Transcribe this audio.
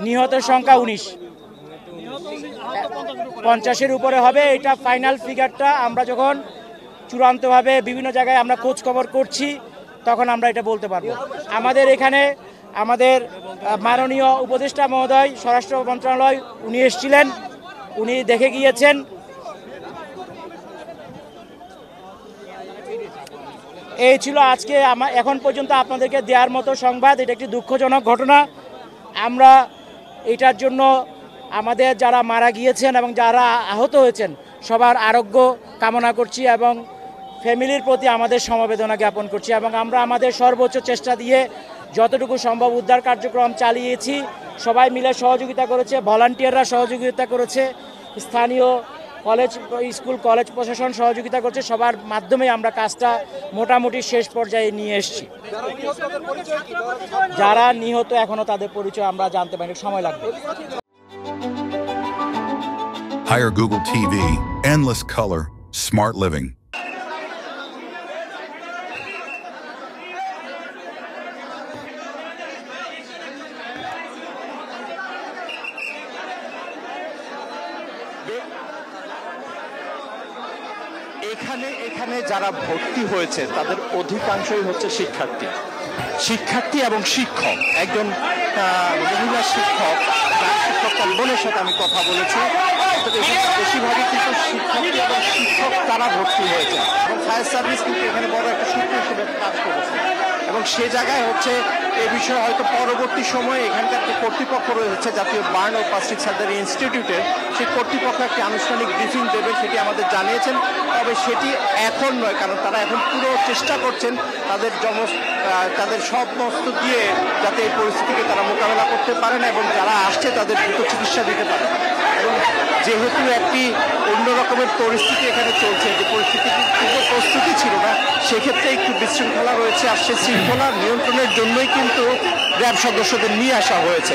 নিহতের সংখ্যা 19, 50-এর উপরে হবে। এটা ফাইনাল ফিগারটা আমরা যখন চূড়ান্তভাবে বিভিন্ন জায়গায় আমরা খোঁজ খবর করছি তখন আমরা এটা বলতে পারবো। আমাদের এখানে আমাদের মাননীয় উপদেষ্টা মহোদয় স্বরাষ্ট্র মন্ত্রণালয় উনি এসেছিলেন, উনি দেখে গিয়েছেন। এই ছিল আজকে এখন পর্যন্ত আপনাদেরকে দেওয়ার মতো সংবাদ। এটা একটি দুঃখজনক ঘটনা। আমরা এটার জন্য আমাদের যারা মারা গিয়েছেন এবং যারা আহত হয়েছেন সবার আরোগ্য কামনা করছি এবং ফ্যামিলির প্রতি আমাদের সমবেদনা জ্ঞাপন করছি এবং আমরা আমাদের সর্বোচ্চ চেষ্টা দিয়ে যতটুকু সম্ভব উদ্ধার কার্যক্রম চালিয়েছি। সবাই মিলে সহযোগিতা করেছে, ভলান্টিয়াররা সহযোগিতা করেছে, স্থানীয় স্কুল কলেজ প্রশাসন সহযোগিতা করছে। সবার মাধ্যমে আমরা কাজটা মোটামুটি শেষ পর্যায়ে নিয়ে এসেছি। যারা নিহত এখনো তাদের পরিচয় আমরা জানতে পারি, সময় লাগবে। Hire Google TV, endless color, smart living. এখানে যারা ভর্তি হয়েছে তাদের অধিকাংশই হচ্ছে শিক্ষার্থী এবং শিক্ষক। একজন মহিলা শিক্ষক, তার বোনের সাথে আমি কথা বলেছি। বেশিরভাগই কিন্তু শিক্ষার্থী এবং শিক্ষক তারা ভর্তি হয়েছে এবং ফায়ার সার্ভিস কিন্তু এখানে বড় একটা সূত্র হিসেবে কাজ করেছে এবং সে জায়গায় হচ্ছে এ বিষয়ে হয়তো পরবর্তী সময়ে এখানকার যে কর্তৃপক্ষ রয়েছে জাতীয় বার্ন ও প্লাস্টিক সার্জারি ইনস্টিটিউটের, সেই কর্তৃপক্ষ একটি আনুষ্ঠানিক ব্রিফিং দেবে সেটি আমাদের জানিয়েছেন। তবে সেটি এখন নয়, কারণ তারা এখন পুরো চেষ্টা করছেন তাদের সমস্ত দিয়ে যাতে এই পরিস্থিতিকে তারা মোকাবেলা করতে পারেন এবং যারা আসছে তাদের দ্রুত চিকিৎসা দিতে পারেন। এবং যেহেতু একটি অন্য রকমের পরিস্থিতি এখানে চলছে, যে পরিস্থিতির প্রস্তুতি ছিল না, সেক্ষেত্রে একটু বিশৃঙ্খলা রয়েছে। আর সেই শৃঙ্খলা নিয়ন্ত্রণের জন্যই কিন্তু র্যাব সদস্যদের নিয়ে আসা হয়েছে।